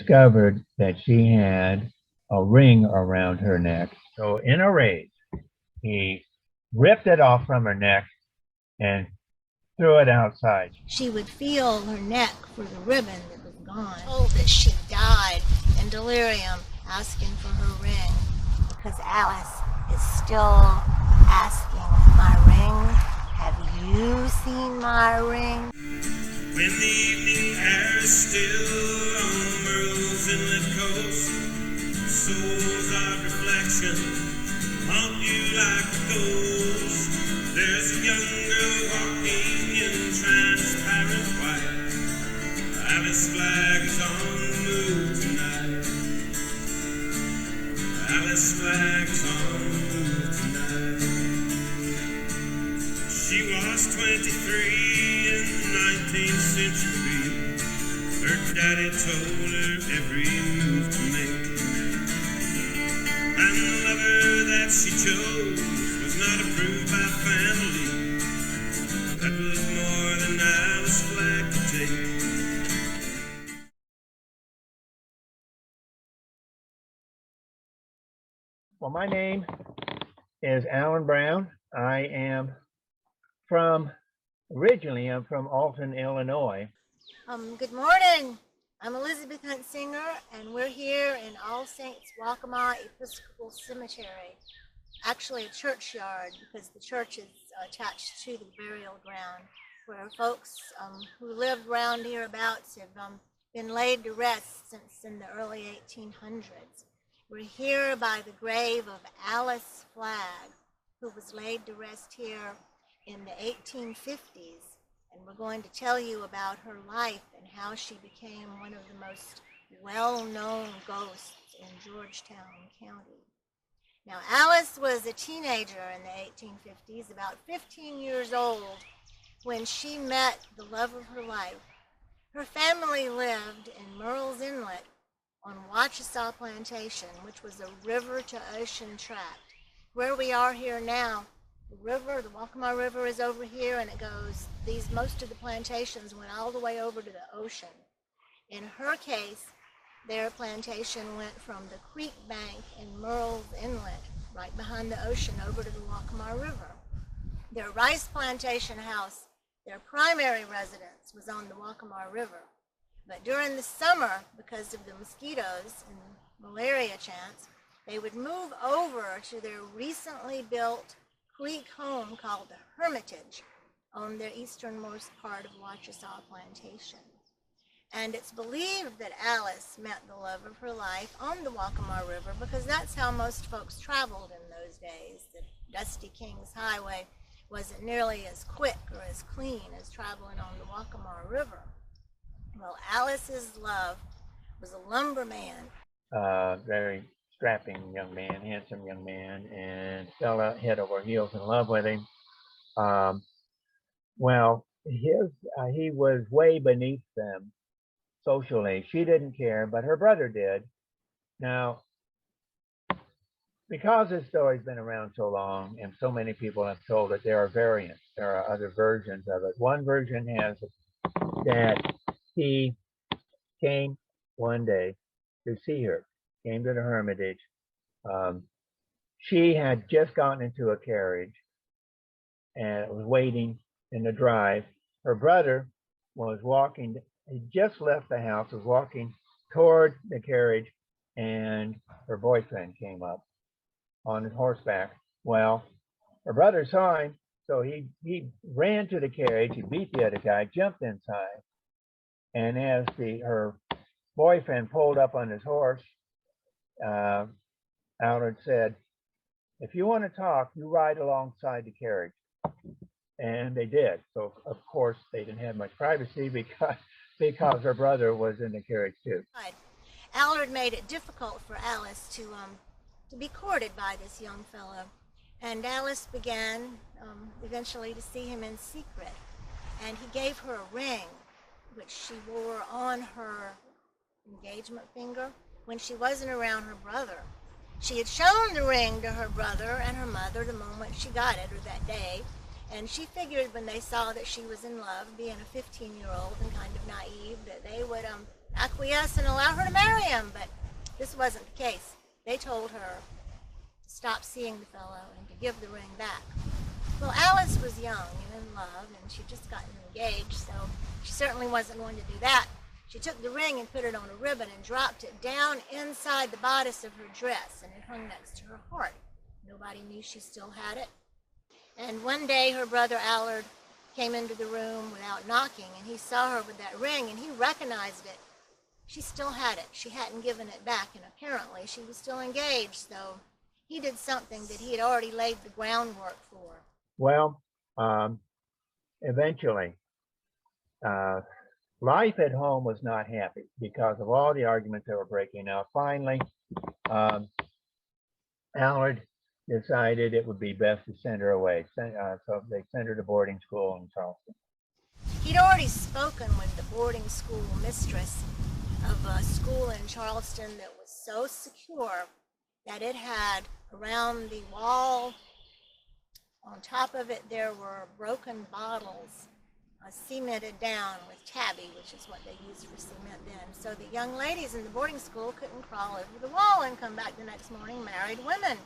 discovered that she had a ring around her neck. So in a rage, he ripped it off from her neck and threw it outside. She would feel her neck for the ribbon that was gone. Told that she died in delirium, asking for her ring, because Alice is still asking for my ring. Have you seen my ring? When the evening air is still on Merle's Inlet coast, souls of reflection haunt you like a ghost. There's a young girl walking in transparent white. Alice Flagg is on the move tonight. Alice Flagg is on the move tonight. She was 23 in the 19th century. Her daddy told her every move to make. And the lover that she chose was not approved by family. That was more than Alice Flagg could take. Well, my name is Alan Brown. Originally I'm from Alton, Illinois. Good morning. I'm Elizabeth Huntsinger, and we're here in All Saints Waccamaw Episcopal Cemetery. Actually a churchyard, because the church is attached to the burial ground, where folks who lived around hereabouts have been laid to rest since in the early 1800s. We're here by the grave of Alice Flagg, who was laid to rest here in the 1850s. And we're going to tell you about her life and how she became one of the most well-known ghosts in Georgetown County. Now, Alice was a teenager in the 1850s, about 15 years old, when she met the love of her life. Her family lived in Merle's Inlet on Wachisaw Plantation, which was a river-to-ocean tract. Where we are here now, the Waccamaw River is over here, and it goes, most of the plantations went all the way over to the ocean. In her case, their plantation went from the creek bank in Merle's Inlet, right behind the ocean, over to the Waccamaw River. Their rice plantation house, their primary residence, was on the Waccamaw River. But during the summer, because of the mosquitoes and malaria chance, they would move over to their recently built creek home called the Hermitage on the easternmost part of Wachisaw Plantation. And it's believed that Alice met the love of her life on the Waccamaw River, because that's how most folks traveled in those days. The Dusty King's Highway wasn't nearly as quick or as clean as traveling on the Waccamaw River. Well, Alice's love was a lumberman. Very strapping young man, handsome young man, and fell out head over heels in love with him. Well, he was way beneath them socially. She didn't care, but her brother did. Now, because this story's been around so long and so many people have told it, there are variants. There are other versions of it. One version has that he came one day to see her, came to the Hermitage. She had just gotten into a carriage and was waiting in the drive. Her brother was walking, he just left the house, was walking toward the carriage, and her boyfriend came up on his horseback. Well, her brother saw him, so he ran to the carriage, he beat the other guy, jumped inside, and as her boyfriend pulled up on his horse, Allard said, "If you want to talk, you ride alongside the carriage." And they did. So of course they didn't have much privacy because her brother was in the carriage too. Allard made it difficult for Alice to be courted by this young fellow, and Alice began eventually to see him in secret, and he gave her a ring which she wore on her engagement finger when she wasn't around her brother. She had shown the ring to her brother and her mother the moment she got it, or that day, and she figured when they saw that she was in love, being a 15-year-old and kind of naive, that they would acquiesce and allow her to marry him, but this wasn't the case. They told her to stop seeing the fellow and to give the ring back. Well, Alice was young and in love, and she'd just gotten engaged, so she certainly wasn't going to do that. She took the ring and put it on a ribbon and dropped it down inside the bodice of her dress, and it hung next to her heart. Nobody knew she still had it. And one day her brother Allard came into the room without knocking, and he saw her with that ring, and he recognized it. She still had it. She hadn't given it back, and apparently she was still engaged, so he did something that he had already laid the groundwork for. Well, eventually, life at home was not happy because of all the arguments that were breaking out. Finally, Allard decided it would be best to send her away. So they sent her to boarding school in Charleston. He'd already spoken with the boarding school mistress of a school in Charleston that was so secure that it had around the wall, on top of it, there were broken bottles cemented down with tabby, which is what they used for cement then. So the young ladies in the boarding school couldn't crawl over the wall and come back the next morning married women.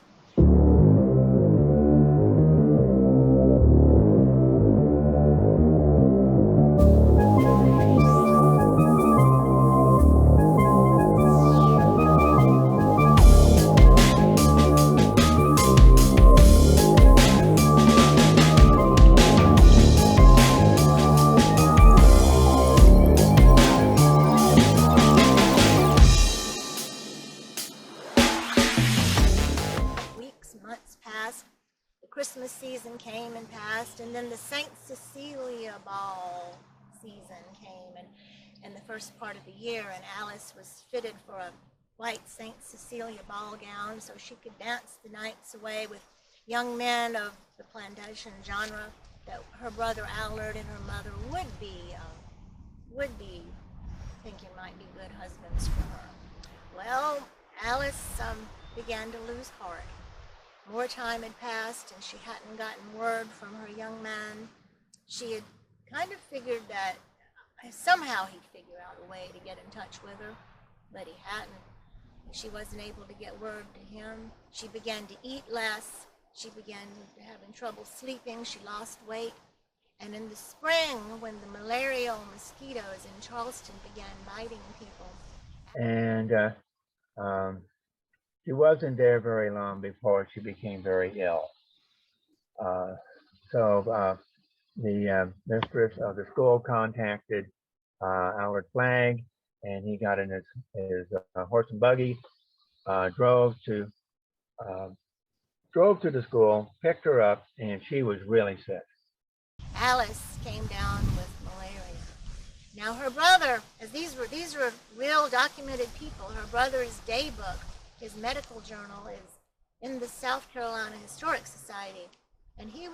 Christmas season came and passed, and then the St. Cecilia ball season came, and the first part of the year, and Alice was fitted for a white St. Cecilia ball gown so she could dance the nights away with young men of the plantation genre that her brother Allard and her mother would be thinking might be good husbands for her. Well, Alice began to lose heart. More time had passed, and she hadn't gotten word from her young man. She had kind of figured that somehow he'd figure out a way to get in touch with her, but he hadn't. She wasn't able to get word to him. She began to eat less. She began having trouble sleeping. She lost weight. And in the spring, when the malarial mosquitoes in Charleston began biting people. And she wasn't there very long before she became very ill. So the mistress of the school contacted Alice Flagg, and he got in his horse and buggy, drove to the school, picked her up, and she was really sick. Alice came down with malaria. Now her brother, as these were real documented people, her brother's day book, his medical journal, is in the South Carolina Historic Society, and he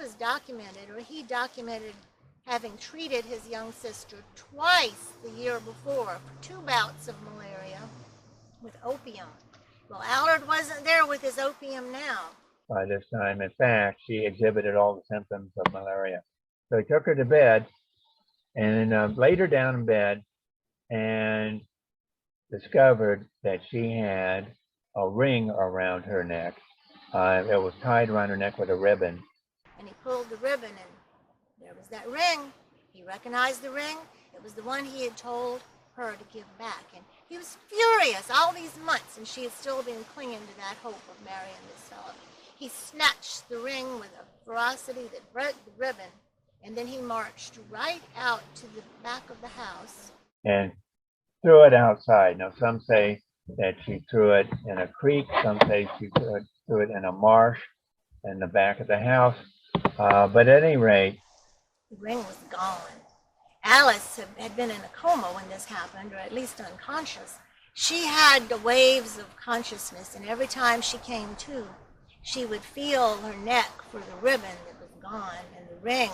documented having treated his young sister twice the year before for 2 bouts of malaria with opium. Well, Allard wasn't there with his opium now. By this time, in fact, she exhibited all the symptoms of malaria. So he took her to bed and laid her down in bed and discovered that she had a ring around her neck. It was tied around her neck with a ribbon. And he pulled the ribbon, and there was that ring. He recognized the ring. It was the one he had told her to give back. And he was furious all these months, and she had still been clinging to that hope of marrying this fellow. He snatched the ring with a ferocity that broke the ribbon, and then he marched right out to the back of the house and threw it outside. Now, some say that she threw it in a creek. Some say she threw it in a marsh in the back of the house. But at any rate, the ring was gone. Alice had been in a coma when this happened, or at least unconscious. She had the waves of consciousness, and every time she came to, she would feel her neck for the ribbon that was gone, and the ring,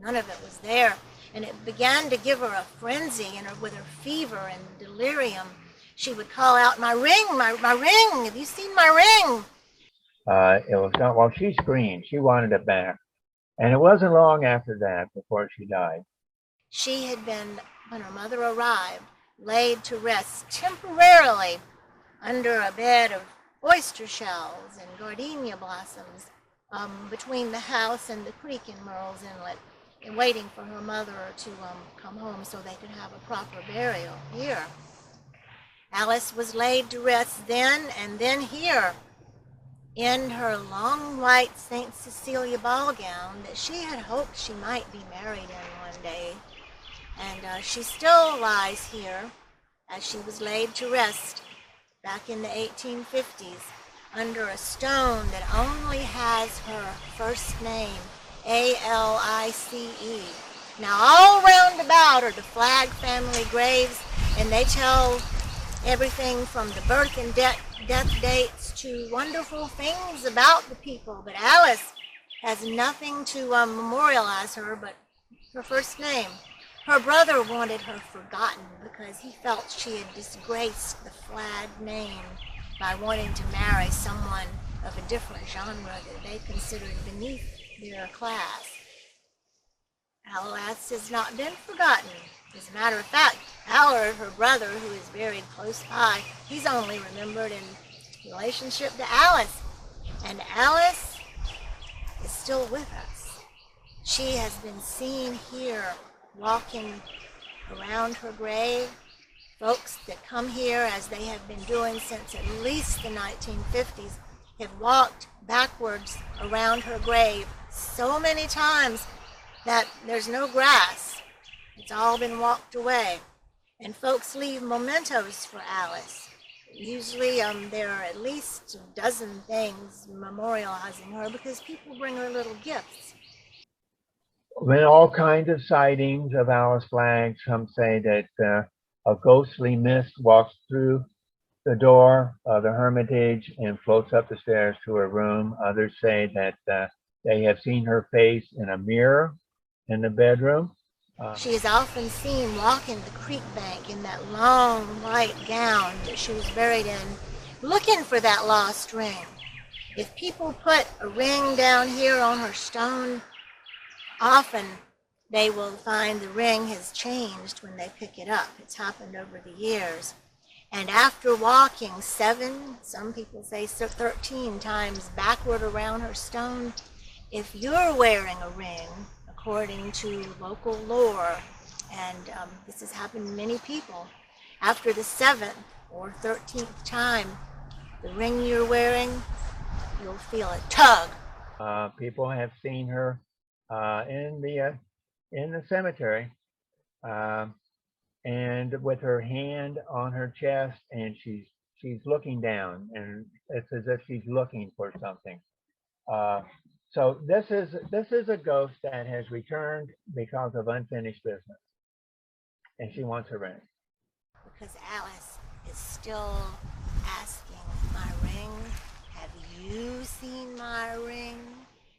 none of it was there. And it began to give her a frenzy, and with her fever and delirium, she would call out, "My ring, my ring, have you seen my ring?" It was gone. Well, she screamed. She wanted it back. And it wasn't long after that before she died. She had been, when her mother arrived, laid to rest temporarily under a bed of oyster shells and gardenia blossoms between the house and the creek in Merle's Inlet, and waiting for her mother to come home so they could have a proper burial here. Alice was laid to rest then and then here in her long white St. Cecilia ball gown that she had hoped she might be married in one day. And she still lies here as she was laid to rest back in the 1850s under a stone that only has her first name, A-L-I-C-E. Now all round about are the Flagg family graves, and they tell everything from the birth and death dates to wonderful things about the people. But Alice has nothing to memorialize her but her first name. Her brother wanted her forgotten because he felt she had disgraced the Flagg name by wanting to marry someone of a different genre that they considered beneath their class. Alice has not been forgotten. As a matter of fact, Allard, her brother, who is buried close by, he's only remembered in relationship to Alice. And Alice is still with us. She has been seen here walking around her grave. Folks that come here, as they have been doing since at least the 1950s, have walked backwards around her grave so many times that there's no grass. It's all been walked away. And folks leave mementos for Alice. Usually there are at least a dozen things memorializing her because people bring her little gifts. Been all kinds of sightings of Alice Flagg. Some say that a ghostly mist walks through the door of the hermitage and floats up the stairs to her room. Others say that they have seen her face in a mirror in the bedroom. She is often seen walking the creek bank in that long white gown that she was buried in, looking for that lost ring. If people put a ring down here on her stone, often they will find the ring has changed when they pick it up. It's happened over the years. And after walking 7, some people say 13 times backward around her stone, if you're wearing a ring, according to local lore, and this has happened to many people, after the 7th or 13th time, the ring you're wearing, you'll feel a tug. People have seen her in the cemetery, and with her hand on her chest, and she's looking down, and it's as if she's looking for something. So this is a ghost that has returned because of unfinished business, and she wants her ring. Because Alice is still asking, my ring, have you seen my ring?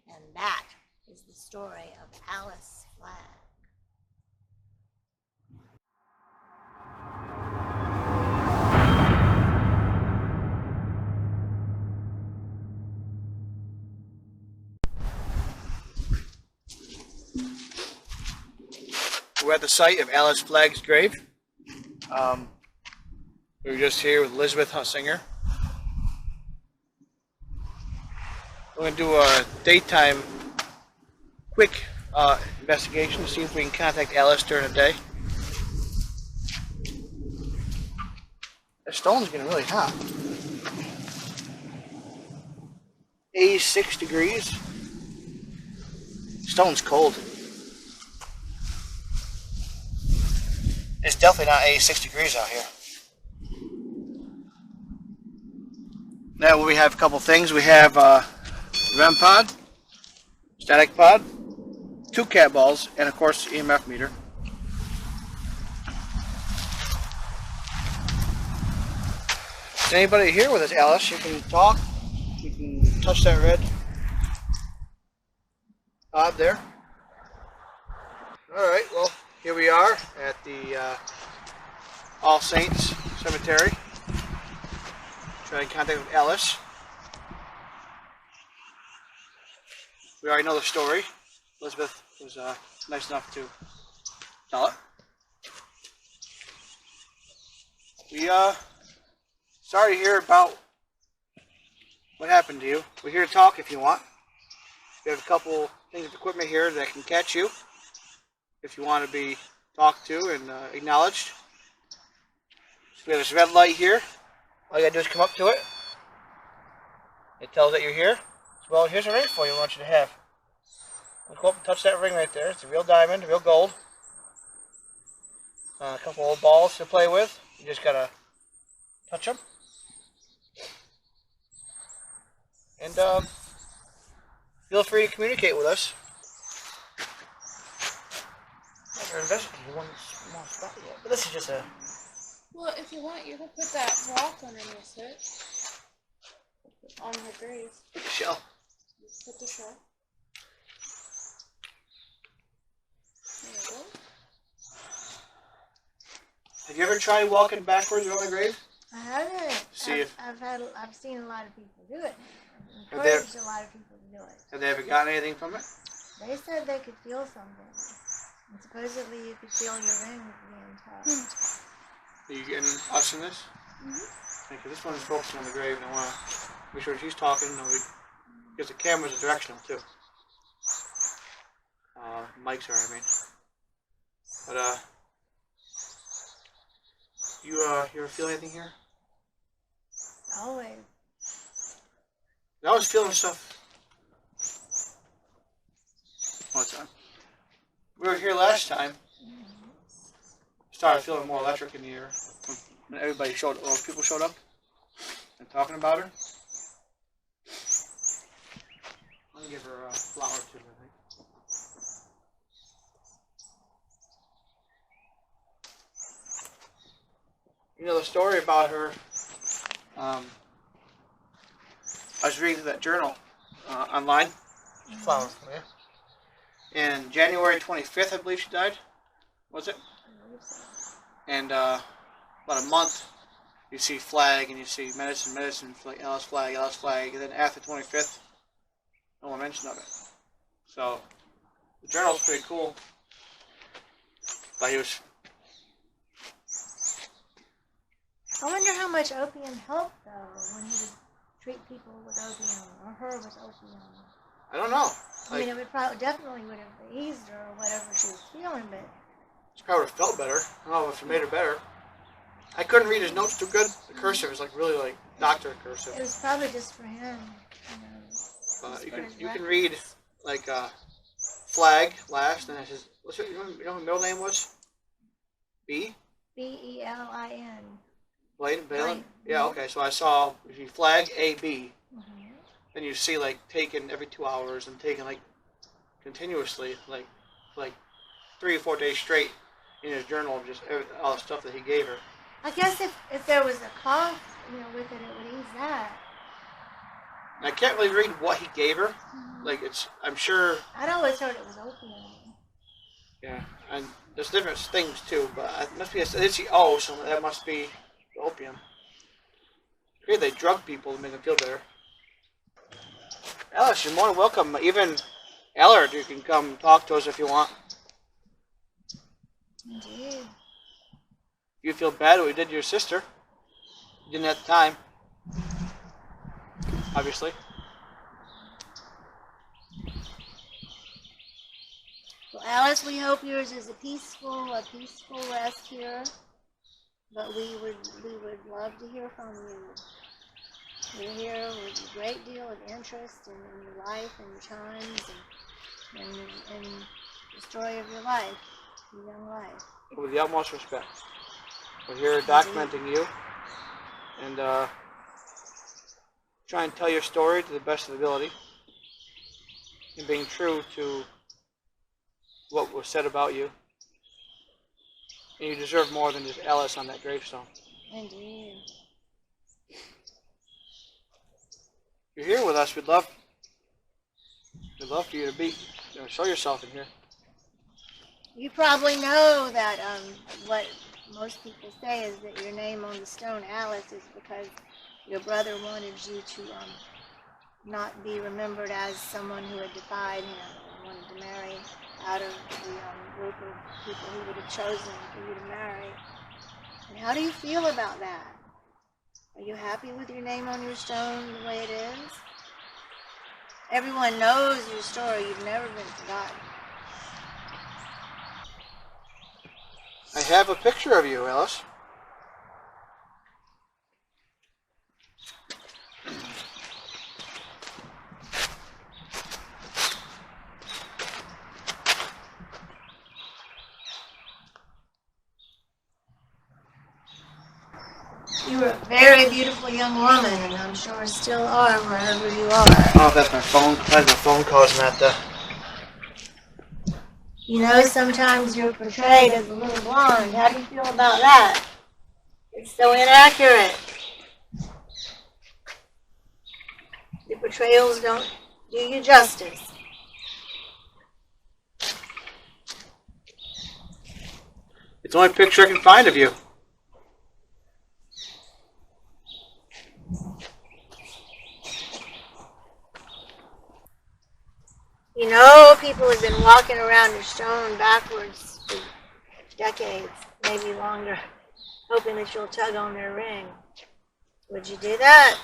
And that is the story of Alice Flagg. We're at the site of Alice Flagg's grave. We were just here with Elizabeth Huntsinger. We're going to do a daytime quick investigation to see if we can contact Alice during the day. The stone's getting really hot. 86 degrees. Stone's cold. It's definitely not 86 degrees out here. Now we have a couple things. We have REM pod, static pod, 2 cat balls, and of course EMF meter. Is anybody here with us, Alice? You can talk. You can touch that red pod there. All right. Well, here we are at the All Saints Cemetery. Trying to contact with Alice. We already know the story. Elizabeth was nice enough to tell it. We sorry to hear about what happened to you. We're here to talk if you want. We have a couple things of equipment here that can catch you if you want to be talked to and acknowledged. So we have this red light here. All you gotta do is come up to it. It tells that you're here. Well, here's a ring for you I want you to have. Go up and touch that ring right there. It's a real diamond, real gold. A couple old balls to play with. You just gotta touch them. And feel free to communicate with us. We're investigating one small spot yet, but this is just a. Well, if you want, you can put that rock underneath it. On her grave. Put the shell. Put the shell. There you go. Have you ever tried walking backwards around the grave? I haven't. See if I've seen a lot of people do it. Have they- Encouraged a lot of people to do it. Have they ever gotten anything from it? They said they could feel something. And supposedly you could feel your ring being touched. Are you getting us in this? Okay, this one is focusing on the grave, and I want to make sure she's talking. Because the cameras are directional too. Mics are, I mean. But you ever feel anything here? Always. I was feeling stuff. One time. We were here last time. Started feeling more electric in the air when everybody showed up, or people showed up and talking about her. Let me give her a flower too, I think. You know the story about her. I was reading that journal online. Flower for you. And January 25th, I believe she died. Was it? And about a month, you see Flagg and you see medicine, like Alice Flagg, and then after 25th, no more mention of it. So the journal's pretty cool. But he was. I wonder how much opium helped though when he would treat people with opium or her with opium. I don't know. I mean, it would probably definitely would have eased her or whatever she was feeling, but She probably would have felt better. I don't know if it made her better. I couldn't read his notes too good. The cursive is like really like doctor cursive. it was probably just for him. You know, You can read like Flagg last, and it says, you know what her middle name was? B? Belin. Blaine? Blaine. Yeah, okay. So I saw if you Flagg A-B, then you see like taken every 2 hours and taken like continuously, like 3 or 4 days straight in his journal of just all the stuff that he gave her. I guess if there was a cough, you know, with it, it would ease that. And I can't really read what he gave her. Like I'm sure. I'd always heard it was opium. Yeah, and there's different things too, but it must be it's the O, so that must be the opium. Maybe they drug people to make them feel better. Alice, you're more than welcome. Even Allard, you can come talk to us if you want. Indeed. You feel bad what we did to your sister. You didn't at the time. Obviously. Well, Alice, we hope yours is a peaceful rest here. But we would love to hear from you. We're here with a great deal of interest in your life and your times and the story of your life, your young life. With the utmost respect. We're here documenting you and try and tell your story to the best of the ability and being true to what was said about you. And you deserve more than just Alice on that gravestone. Indeed. You're here with us. We'd love for you to be, show yourself in here. You probably know that what most people say is that your name on the stone, Alice, is because your brother wanted you to not be remembered as someone who had defied him and wanted to marry out of the group of people he would have chosen for you to marry. And how do you feel about that? Are you happy with your name on your stone the way it is? Everyone knows your story. You've never been forgotten. I have a picture of you, Alice. You were a very beautiful young woman, and I'm sure still are wherever you are. Oh, that's my phone. That's my phone causing that. You know, sometimes you're portrayed as a little blonde. How do you feel about that? It's so inaccurate. The portrayals don't do you justice. It's the only picture I can find of you. You know, people have been walking around your stone backwards for decades, maybe longer, hoping that you'll tug on their ring. Would you do that?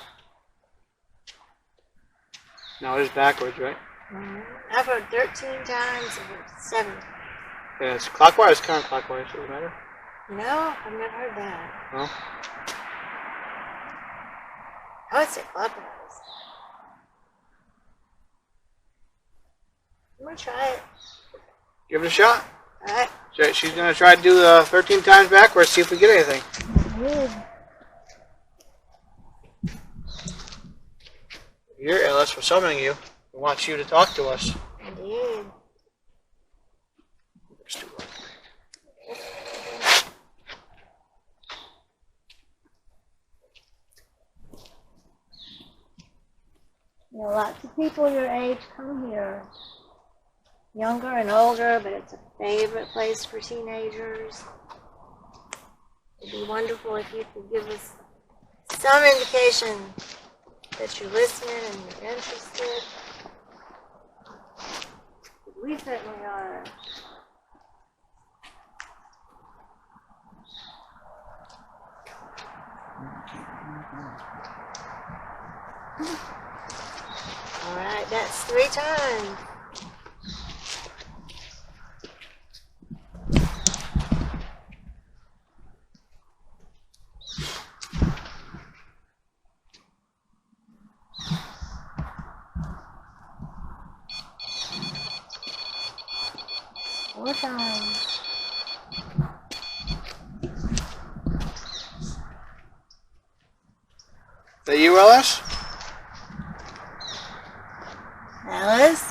No, it's backwards, right? I've heard 13 times, I've heard 7. Yeah, it's clockwise, counterclockwise. Does it matter? No, I've never heard that. No. I would say clockwise. I'm gonna try it. Give it a shot. All right. She's gonna try to do 13 times backwards. See if we get anything. Here, Alice, we're summoning you. We want you to talk to us. Indeed. You know, lots of people your age come here, younger and older, but it's a favorite place for teenagers. It'd be wonderful if you could give us some indication that you're listening and you're interested. We certainly are. All right, that's 3 times. Four times. Is that you, Alice? Alice?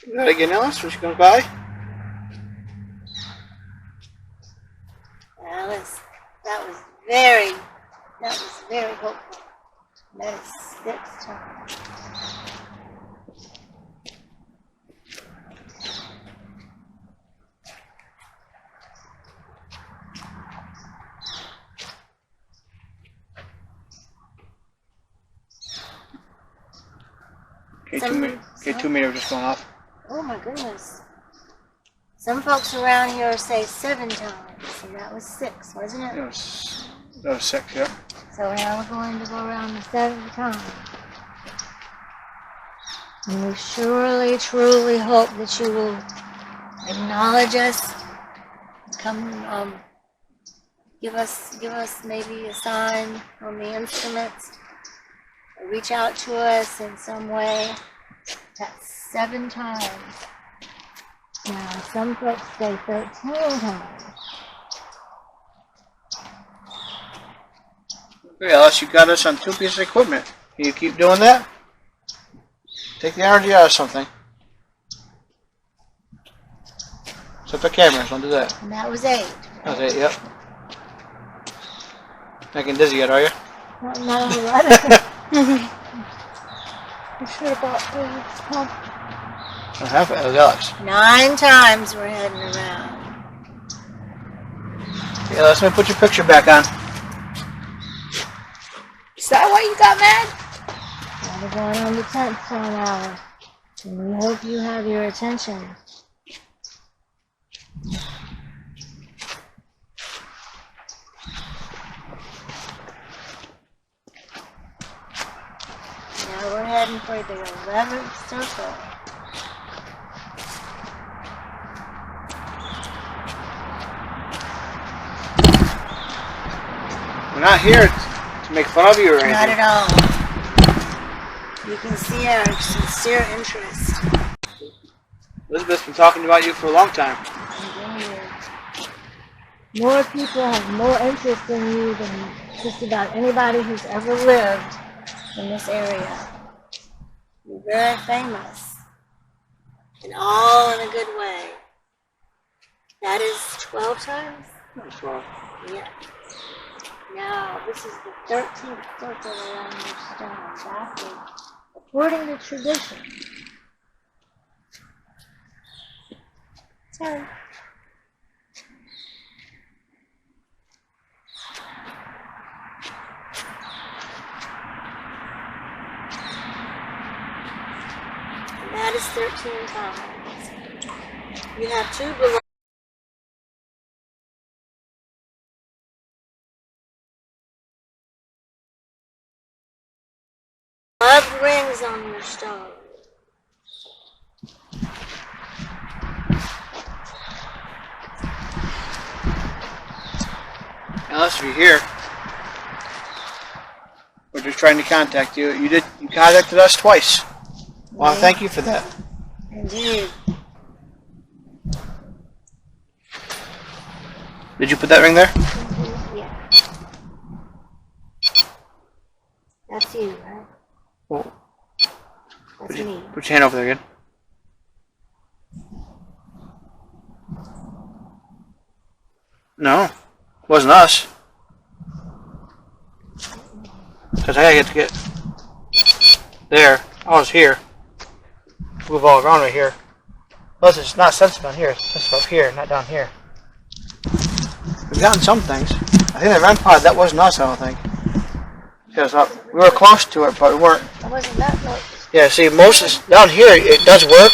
Is that again, Alice? Was she going by? Alice, that was very hopeful. That is 6 times. K2 meter just going off. Oh my goodness. Some folks around here say 7 times, and that was 6, wasn't it? That was 6, yeah. So now we're going to go around the 7th time. And we surely, truly hope that you will acknowledge us. Come, give us maybe a sign on the instruments. Or reach out to us in some way. That's 7 times. Now, some folks say 13 times. Okay, Alice, you got us on 2 pieces of equipment. Can you keep doing that? Take the energy out of something. Set the cameras, don't do that. And that was 8. That was 8, yep. Not getting dizzy yet, are you? Not a lot. You should have bought this. I don't have it. That was Alex. 9 times we're heading around. Yeah, let me put your picture back on. that why you got mad? Now we're going on the 10th time hour. And we hope you have your attention. Now we're heading for the 11th circle. We're not here to make fun of you or anything. Not at all. You can see our sincere interest. Elizabeth's been talking about you for a long time. More people have more interest in you than just about anybody who's ever lived in this area. You're very famous. And all in a good way. That is 12 times? That's wrong. Yeah. Now, this is the 13th circle around your stone, backward, according to tradition. 10. And that is 13 times. You have 2 below. Love rings on your stone. Alice, if you're here, we're just trying to contact you. You contacted us twice. Well, thank you for that. Indeed. Did you put that ring there? Yeah. That's you, right? Well, That's me. put your hand over there again. No, it wasn't us. Because I gotta get there. I was here. Move all around right here. Plus, it's not sensitive on here. It's sensitive up here, not down here. We've gotten some things. I think that REM pod, that wasn't us, I don't think. Because we were close to it, but we weren't. I wasn't that close. Yeah, see, most is down here it does work,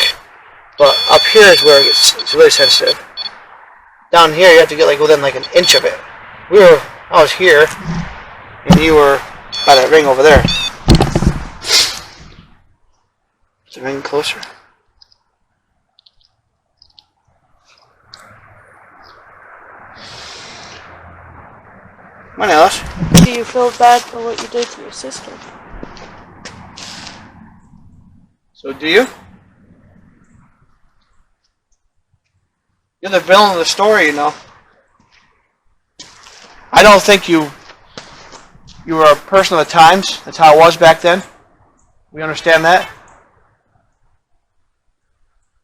but up here is where it's really sensitive. Down here you have to get like within like an inch of it. I was here, and you were by that ring over there. Is the ring closer? Come on, Alice. Do you feel bad for what you did to your sister? So do you? You're the villain of the story, you know. I don't think you were a person of the times. That's how it was back then. We understand that.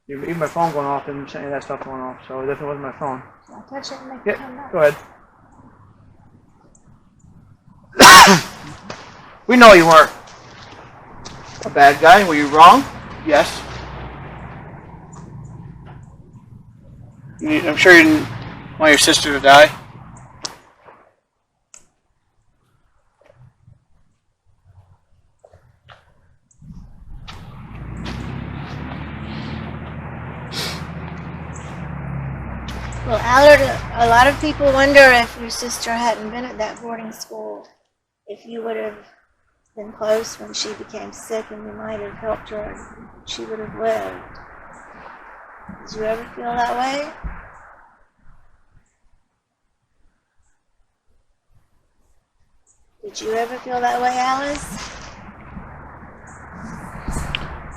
Even my phone going off and any of that stuff going off, so it definitely wasn't my phone. I'll touch it and make it come Yeah, back. go ahead. We know you weren't a bad guy. Were you wrong? Yes. I'm sure you didn't want your sister to die. Well, Allard, a lot of people wonder if your sister hadn't been at that boarding school, if you would have been close when she became sick and you might have helped her and she would have lived. Did you ever feel that way? Did you ever feel that way, Alice?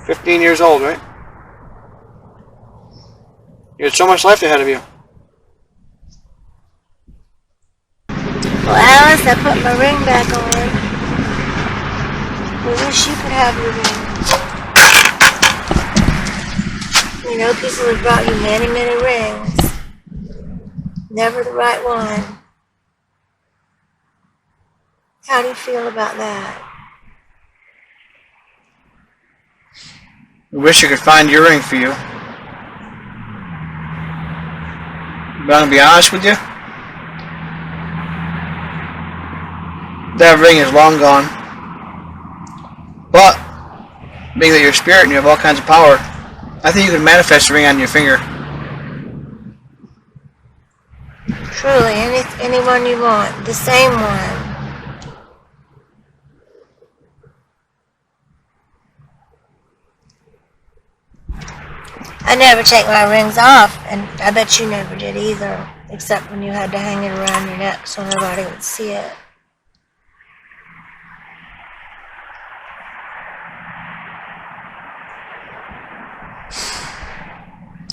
15 years old, right? You had so much life ahead of you. Well, Alice, I put my ring back on. I wish you could have your ring. You know, people have brought you many, many rings. Never the right one. How do you feel about that? I wish I could find your ring for you. But I'm gonna be honest with you. That ring is long gone. But being that you're a spirit and you have all kinds of power, I think you can manifest a ring on your finger. Truly, anyone you want, the same one. I never take my rings off, and I bet you never did either, except when you had to hang it around your neck so nobody would see it.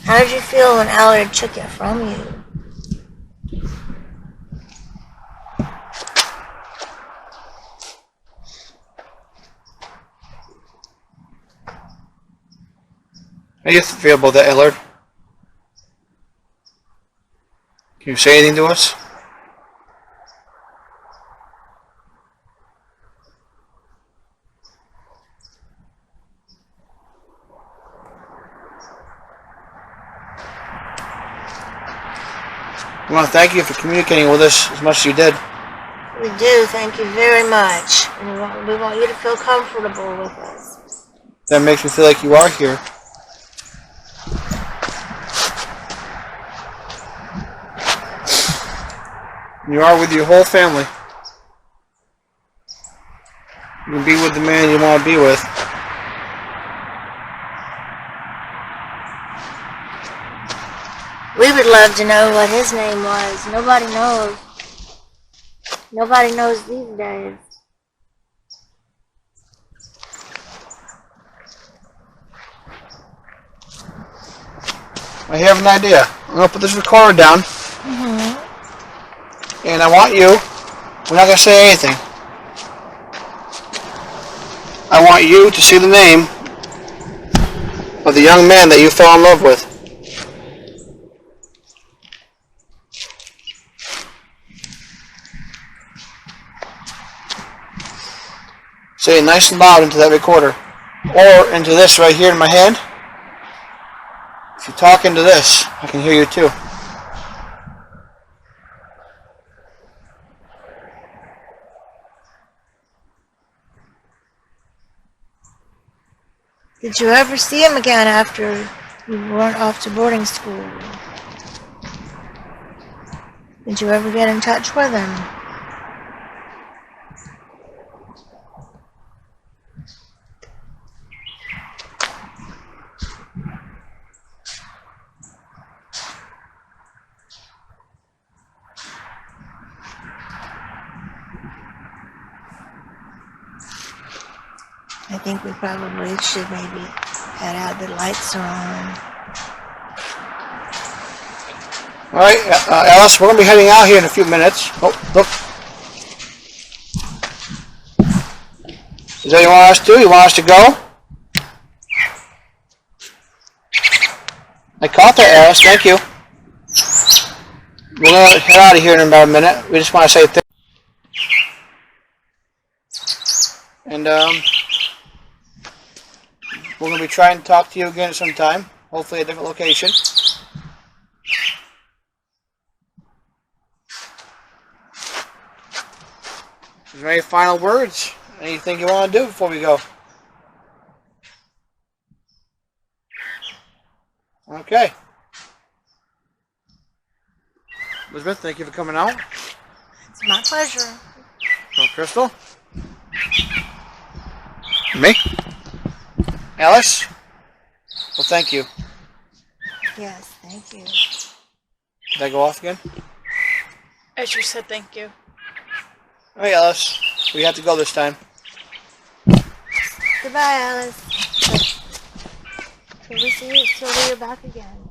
How did you feel when Allard took it from you? How do you feel about that, Allard? Can you say anything to us? I want to thank you for communicating with us as much as you did. We do, thank you very much. And we want you to feel comfortable with us. That makes me feel like you are here. You are with your whole family. You can be with the man you want to be with. We would love to know what his name was. Nobody knows. Nobody knows these days. I have an idea. I'm going to put this recorder down. And I want you, we're not going to say anything. I want you to see the name of the young man that you fell in love with. Say it nice and loud into that recorder. Or into this right here in my hand. If you talk into this, I can hear you too. Did you ever see him again after you went off to boarding school? Did you ever get in touch with him? I think we probably should maybe head out. The lights are on. Alright, Alice, we're going to be heading out here in a few minutes. Oh, look. Is that what you want us to do? You want us to go? I caught that, Alice. Thank you. We're going to head out of here in about a minute. We just want to say thank you. And, we're going to be trying to talk to you again at some time. Hopefully at a different location. Is there any final words? Anything you want to do before we go? Okay. Elizabeth, thank you for coming out. It's my pleasure. Oh, Crystal? Me? Alice? Well, thank you. Yes, thank you. Did I go off again? I sure said thank you. Hey, Alice. We have to go this time. Goodbye, Alice. Till we see you, till we are back again.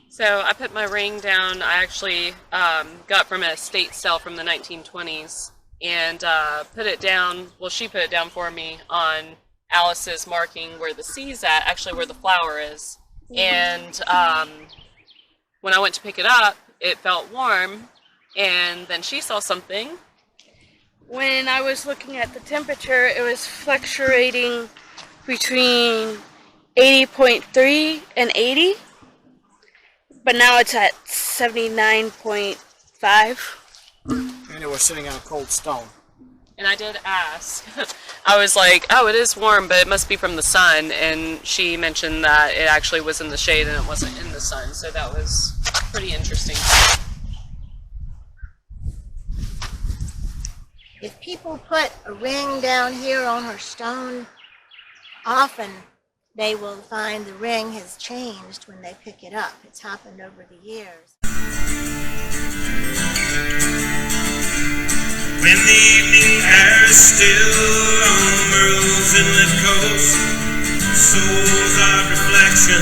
So I put my ring down. I actually got from a estate sale from the 1920s and put it down. Well, she put it down for me on Alice's marking where the C's at, actually where the flower is. And when I went to pick it up, it felt warm. And then she saw something. When I was looking at the temperature, it was fluctuating between 80.3 and 80. But now it's at 79.5. And it was sitting on a cold stone. And I did ask. I was like, oh, it is warm, but it must be from the sun. And she mentioned that it actually was in the shade and it wasn't in the sun. So that was pretty interesting. If people put a ring down here on her stone, often they will find the ring has changed when they pick it up. It's happened over the years. When the evening air is still on Merle's inlet coast, souls of reflection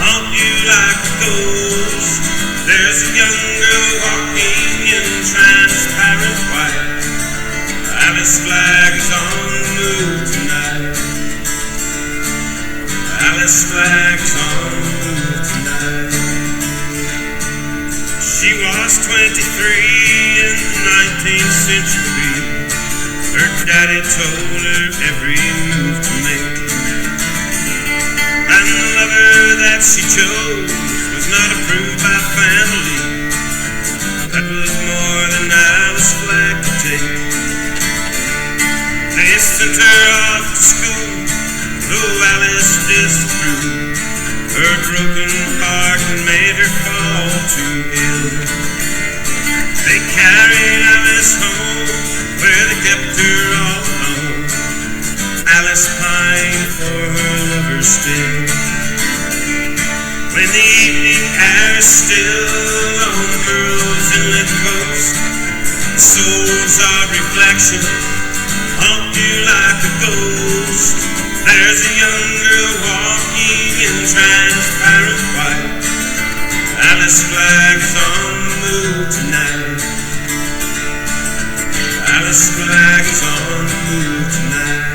haunt you like a ghost. There's a young girl walking in transparent white. Alice Flagg is on the move tonight. Alice Flagg is on the move tonight. She was 23 in the 19th century. Her daddy told her every move to make. And the lover that she chose was not approved by family. That was more than Alice Flagg could take. They sent her off to school, though Alice disapproved. Her broken heart made her fall too ill. They carried Alice home, where they kept her all alone. Alice pined for her lover still. When the evening air is still on Merle's inlet coast, souls of reflection haunt you like a ghost. There's a young girl walking in transparent white. Alice Flagg is on the move tonight. Alice Flagg is on the move tonight.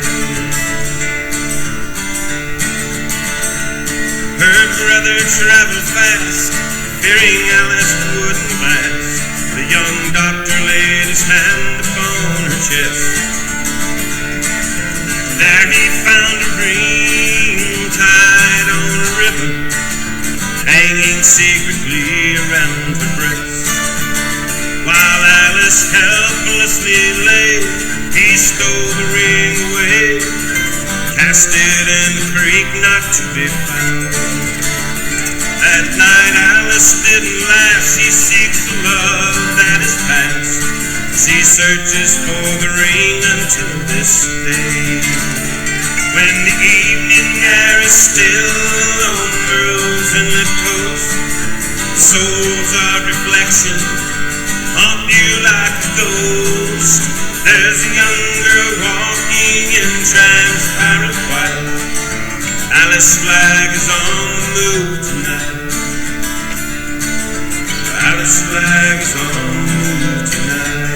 Her brother traveled fast, fearing Alice wouldn't last. The young doctor laid his hand upon her chest. There he found a ring tied on a ribbon, hanging secretly around her breast. While Alice helplessly lay, he stole the ring away, cast it in the creek not to be found. That night Alice didn't laugh, she seeks the love that is past. She searches for the ring until this day. When the evening air is still on Merle's inlet coast, souls of reflection haunt you like a ghost. There's a young girl walking in transparent white. Alice Flagg is on the move tonight. Alice Flagg is on the move tonight.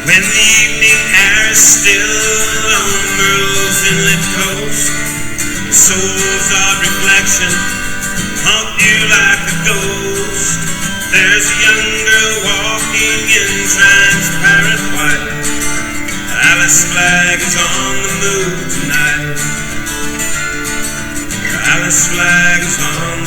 When the evening air is still on Merle's inlet coast, souls of reflection haunt you like a ghost. There's a young girl walking in transparent white. Alice Flagg is on the move tonight. Alice Flagg is on